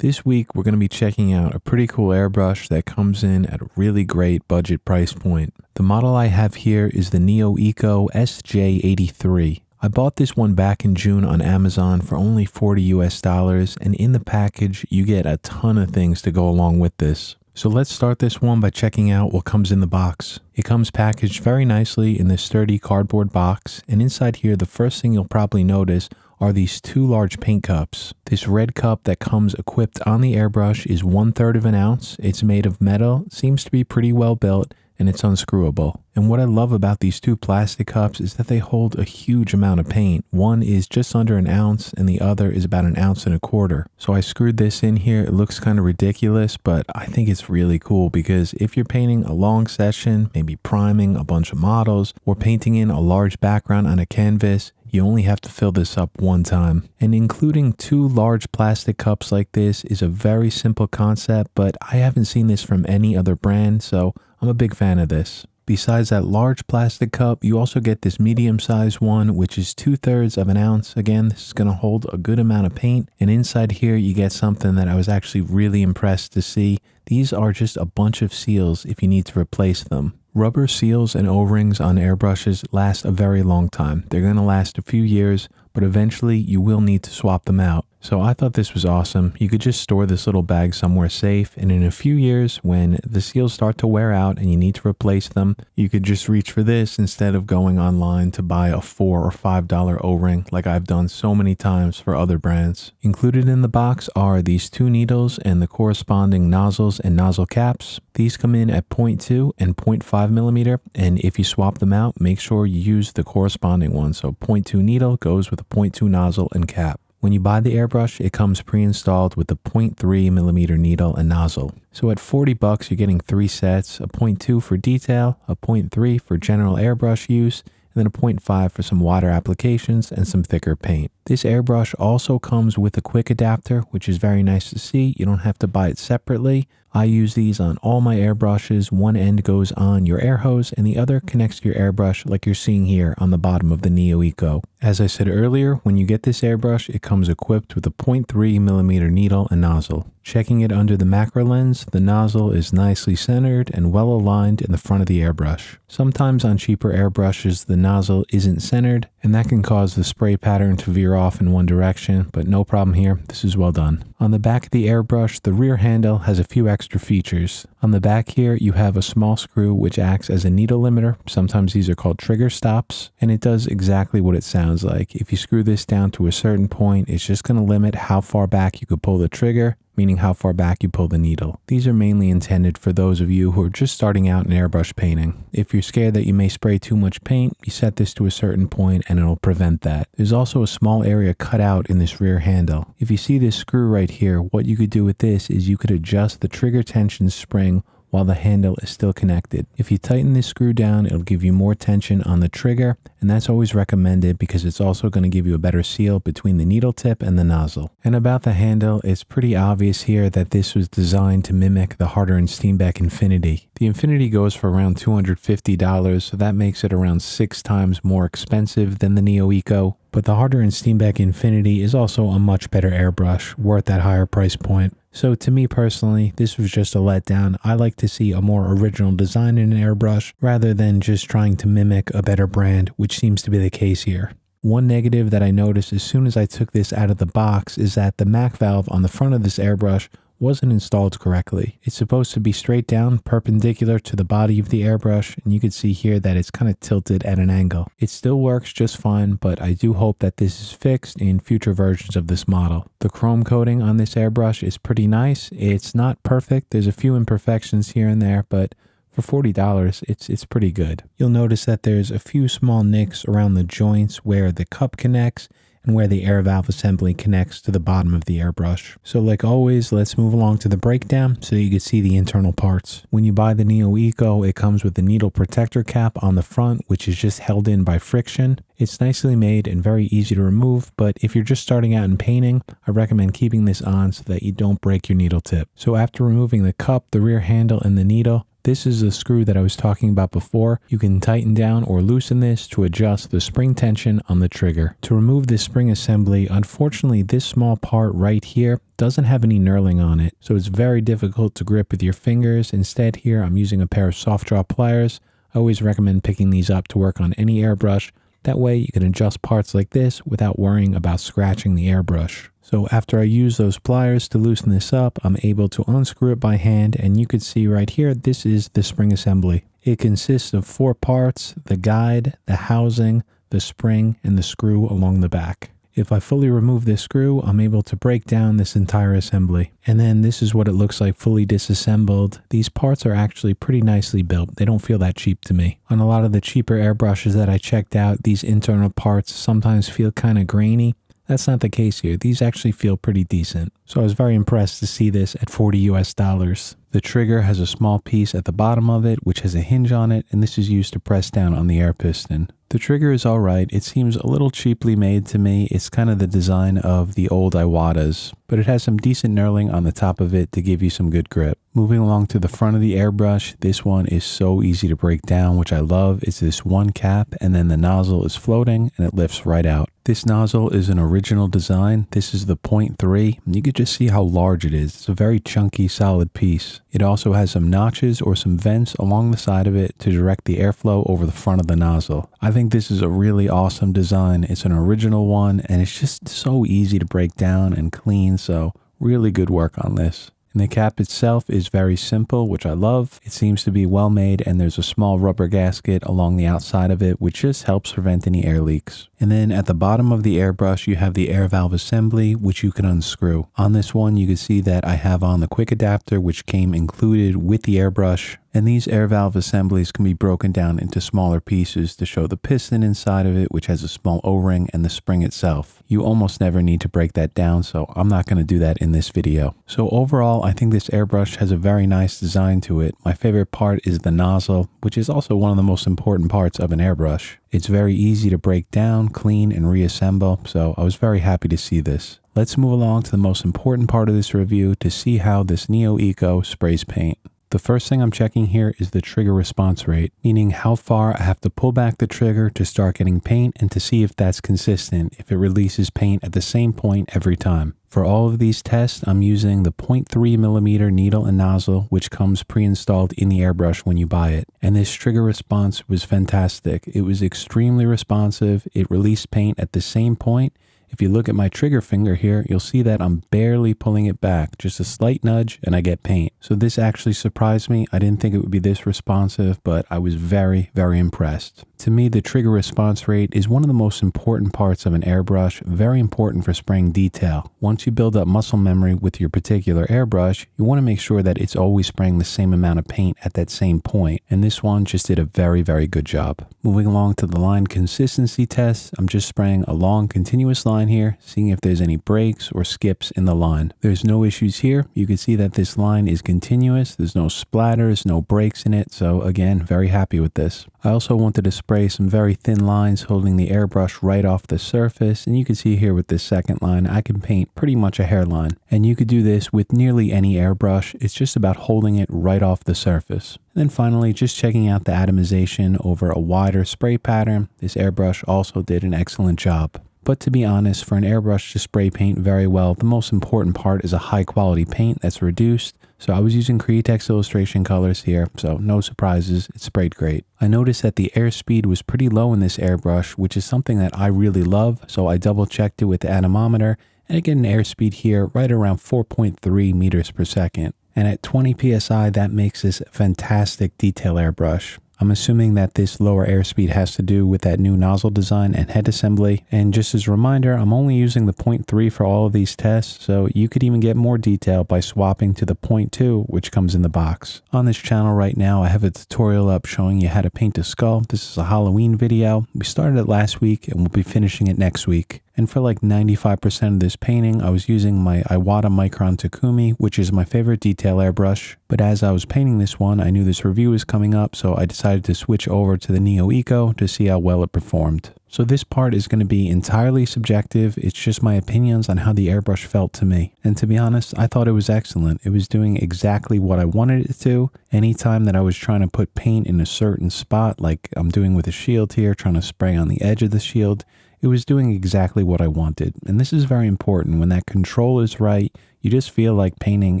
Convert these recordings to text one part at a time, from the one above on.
This week, we're going to be checking out a pretty cool airbrush that comes in at a really great budget price point. The model I have here is the NeoEco SJ83. I bought this one back in June on Amazon for only $40 US, and in the package, you get a ton of things to go along with this. So let's start this one by checking out what comes in the box. It comes packaged very nicely in this sturdy cardboard box, and inside here, the first thing you'll probably notice are these two large paint cups. This red cup that comes equipped on the airbrush is 1/3 of an ounce. It's made of metal, seems to be pretty well built, and it's unscrewable. And what I love about these two plastic cups is that they hold a huge amount of paint. One is just under an ounce and the other is about 1.25 ounces. So I screwed this in here. It looks kind of ridiculous, but I think it's really cool because if you're painting a long session, maybe priming a bunch of models or painting in a large background on a canvas, you only have to fill this up one time. And including two large plastic cups like this is a very simple concept, but I haven't seen this from any other brand, so I'm a big fan of this. Besides that large plastic cup, you also get this medium-sized one, which is 2/3 of an ounce. Again, this is going to hold a good amount of paint. And inside here, you get something that I was actually really impressed to see. These are just a bunch of seals if you need to replace them. Rubber seals and O-rings on airbrushes last a very long time. They're going to last a few years, but eventually you will need to swap them out. So I thought this was awesome. You could just store this little bag somewhere safe, and in a few years, when the seals start to wear out and you need to replace them, you could just reach for this instead of going online to buy a $4 or $5 O-ring like I've done so many times for other brands. Included in the box are these two needles and the corresponding nozzles and nozzle caps. These come in at 0.2 and 0.5 millimeter, and if you swap them out, make sure you use the corresponding one. So 0.2 needle goes with a 0.2 nozzle and cap. When you buy the airbrush, it comes pre-installed with a 0.3 millimeter needle and nozzle. So at $40, you're getting 3 sets, a 0.2 for detail, a 0.3 for general airbrush use, and then a 0.5 for some water applications and some thicker paint. This airbrush also comes with a quick adapter, which is very nice to see. You don't have to buy it separately. I use these on all my airbrushes. One end goes on your air hose and the other connects to your airbrush like you're seeing here on the bottom of the NeoEco. As I said earlier, when you get this airbrush, it comes equipped with a 0.3 millimeter needle and nozzle. Checking it under the macro lens, the nozzle is nicely centered and well aligned in the front of the airbrush. Sometimes on cheaper airbrushes, the nozzle isn't centered, and that can cause the spray pattern to veer off in one direction, but no problem here. This is well done. On the back of the airbrush, the rear handle has a few extra features. On the back here, you have a small screw which acts as a needle limiter. Sometimes these are called trigger stops, and it does exactly what it sounds like. If you screw this down to a certain point, it's just going to limit how far back you could pull the trigger, meaning how far back you pull the needle. These are mainly intended for those of you who are just starting out in airbrush painting. If you're scared that you may spray too much paint, you set this to a certain point and it'll prevent that. There's also a small area cut out in this rear handle. If you see this screw right here, what you could do with this is you could adjust the trigger tension spring while the handle is still connected. If you tighten this screw down, it'll give you more tension on the trigger, and that's always recommended because it's also going to give you a better seal between the needle tip and the nozzle. And about the handle, it's pretty obvious here that this was designed to mimic the Harder & Steenbeck Infinity. The Infinity goes for around $250, so that makes it around 6 times more expensive than the NeoEco. But the Harder & Steenbeck Infinity is also a much better airbrush, worth that higher price point. So to me personally, this was just a letdown. I like to see a more original design in an airbrush rather than just trying to mimic a better brand, which seems to be the case here. One negative that I noticed as soon as I took this out of the box is that the MAC valve on the front of this airbrush wasn't installed correctly. It's supposed to be straight down, perpendicular to the body of the airbrush, and you can see here that it's kind of tilted at an angle. It still works just fine, but I do hope that this is fixed in future versions of this model. The chrome coating on this airbrush is pretty nice. It's not perfect. There's a few imperfections here and there, but for $40, it's pretty good. You'll notice that there's a few small nicks around the joints where the cup connects and where the air valve assembly connects to the bottom of the airbrush. So like always, let's move along to the breakdown so you can see the internal parts. When you buy the NeoEco, it comes with the needle protector cap on the front, which is just held in by friction. It's nicely made and very easy to remove, but if you're just starting out in painting, I recommend keeping this on so that you don't break your needle tip. So after removing the cup, the rear handle, and the needle, This is the screw that I was talking about before. You can tighten down or loosen this to adjust the spring tension on the trigger. To remove this spring assembly, unfortunately this small part right here doesn't have any knurling on it, so it's very difficult to grip with your fingers. Instead here I'm using a pair of soft draw pliers. I always recommend picking these up to work on any airbrush. That way you can adjust parts like this without worrying about scratching the airbrush. So after I use those pliers to loosen this up, I'm able to unscrew it by hand, and you can see right here, this is the spring assembly. It consists of 4 parts: the guide, the housing, the spring, and the screw along the back. If I fully remove this screw, I'm able to break down this entire assembly. And then this is what it looks like fully disassembled. These parts are actually pretty nicely built. They don't feel that cheap to me. On a lot of the cheaper airbrushes that I checked out, these internal parts sometimes feel kind of grainy. That's not the case here. These actually feel pretty decent. So I was very impressed to see this at $40 US. The trigger has a small piece at the bottom of it, which has a hinge on it, and this is used to press down on the air piston. The trigger is alright. It seems a little cheaply made to me. It's kind of the design of the old Iwatas, but it has some decent knurling on the top of it to give you some good grip. Moving along to the front of the airbrush, this one is so easy to break down, which I love. It's this one cap, and then the nozzle is floating and it lifts right out. This nozzle is an original design. This is the 0.3. You could just see how large it is. It's a very chunky, solid piece. It also has some notches or some vents along the side of it to direct the airflow over the front of the nozzle. I think this is a really awesome design. It's an original one, and it's just so easy to break down and clean, so really good work on this. And the cap itself is very simple, which I love. It seems to be well made, and there's a small rubber gasket along the outside of it, which just helps prevent any air leaks. And then at the bottom of the airbrush, you have the air valve assembly, which you can unscrew. On this one, you can see that I have on the quick adapter, which came included with the airbrush. And these air valve assemblies can be broken down into smaller pieces to show the piston inside of it, which has a small O-ring, and the spring itself. You almost never need to break that down, so I'm not going to do that in this video. So overall, I think this airbrush has a very nice design to it. My favorite part is the nozzle, which is also one of the most important parts of an airbrush. It's very easy to break down, clean, and reassemble, so I was very happy to see this. Let's move along to the most important part of this review to see how this NeoEco sprays paint. The first thing I'm checking here is the trigger response rate, meaning how far I have to pull back the trigger to start getting paint and to see if that's consistent, if it releases paint at the same point every time. For all of these tests, I'm using the 0.3mm needle and nozzle, which comes pre-installed in the airbrush when you buy it. And this trigger response was fantastic. It was extremely responsive. It released paint at the same point. If you look at my trigger finger here, you'll see that I'm barely pulling it back, just a slight nudge and I get paint. So this actually surprised me. I didn't think it would be this responsive, but I was very, very impressed. To me, the trigger response rate is one of the most important parts of an airbrush, very important for spraying detail. Once you build up muscle memory with your particular airbrush, you want to make sure that it's always spraying the same amount of paint at that same point, and this one just did a very, very good job. Moving along to the line consistency test, I'm just spraying a long continuous line here, seeing if there's any breaks or skips in the line. There's no issues here. You can see that this line is continuous. There's no splatters, no breaks in it, so again, very happy with this. I also wanted to spray some very thin lines holding the airbrush right off the surface, and you can see here with this second line I can paint pretty much a hairline, and you could do this with nearly any airbrush. It's just about holding it right off the surface. And then finally, just checking out the atomization over a wider spray pattern. This airbrush also did an excellent job. But to be honest, for an airbrush to spray paint very well, the most important part is a high quality paint that's reduced. So I was using Createx illustration colors here, so no surprises, it sprayed great. I noticed that the airspeed was pretty low in this airbrush, which is something that I really love, so I double checked it with the atomometer, and I get an airspeed here right around 4.3 meters per second. And at 20 psi, that makes this a fantastic detail airbrush. I'm assuming that this lower airspeed has to do with that new nozzle design and head assembly. And just as a reminder, I'm only using the 0.3 for all of these tests, so you could even get more detail by swapping to the 0.2, which comes in the box. On this channel right now, I have a tutorial up showing you how to paint a skull. This is a Halloween video. We started it last week and we'll be finishing it next week. And for like 95% of this painting, I was using my Iwata Micron Takumi, which is my favorite detail airbrush. But as I was painting this one, I knew this review was coming up, so I decided to switch over to the NeoEco to see how well it performed. So this part is going to be entirely subjective. It's just my opinions on how the airbrush felt to me. And to be honest, I thought it was excellent. It was doing exactly what I wanted it to. Anytime that I was trying to put paint in a certain spot, like I'm doing with a shield here, trying to spray on the edge of the shield, it was doing exactly what I wanted. And this is very important. When that control is right, you just feel like painting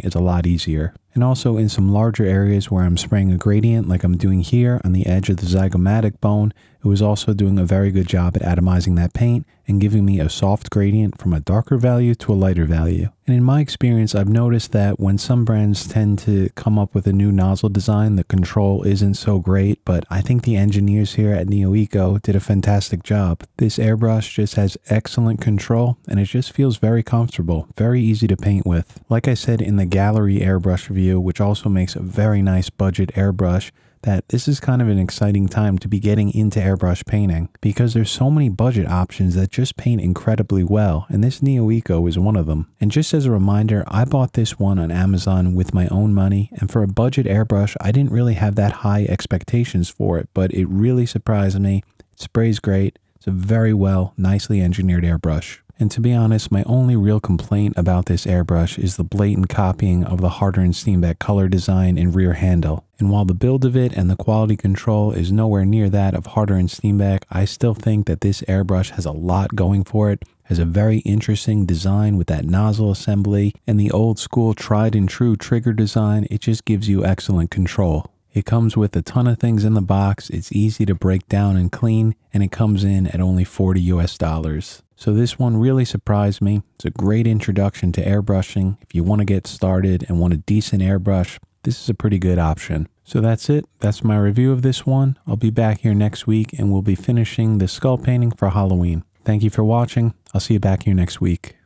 is a lot easier. And also in some larger areas where I'm spraying a gradient like I'm doing here on the edge of the zygomatic bone, it was also doing a very good job at atomizing that paint and giving me a soft gradient from a darker value to a lighter value. And in my experience, I've noticed that when some brands tend to come up with a new nozzle design, the control isn't so great, but I think the engineers here at NeoEco did a fantastic job. This airbrush just has excellent control and it just feels very comfortable, very easy to paint with. Like I said in the gallery airbrush review, which also makes a very nice budget airbrush, that this is kind of an exciting time to be getting into airbrush painting because there's so many budget options that just paint incredibly well, and this NeoEco is one of them. And just as a reminder, I bought this one on Amazon with my own money, and for a budget airbrush, I didn't really have that high expectations for it, but it really surprised me. It sprays great. It's a very well, nicely engineered airbrush. And to be honest, my only real complaint about this airbrush is the blatant copying of the Harder and Steenbeck color design and rear handle. And while the build of it and the quality control is nowhere near that of Harder and Steenbeck, I still think that this airbrush has a lot going for it, has a very interesting design with that nozzle assembly, and the old school tried and true trigger design. It just gives you excellent control. It comes with a ton of things in the box, it's easy to break down and clean, and it comes in at only $40 US. So this one really surprised me. It's a great introduction to airbrushing. If you want to get started and want a decent airbrush, this is a pretty good option. So that's it. That's my review of this one. I'll be back here next week and we'll be finishing the skull painting for Halloween. Thank you for watching. I'll see you back here next week.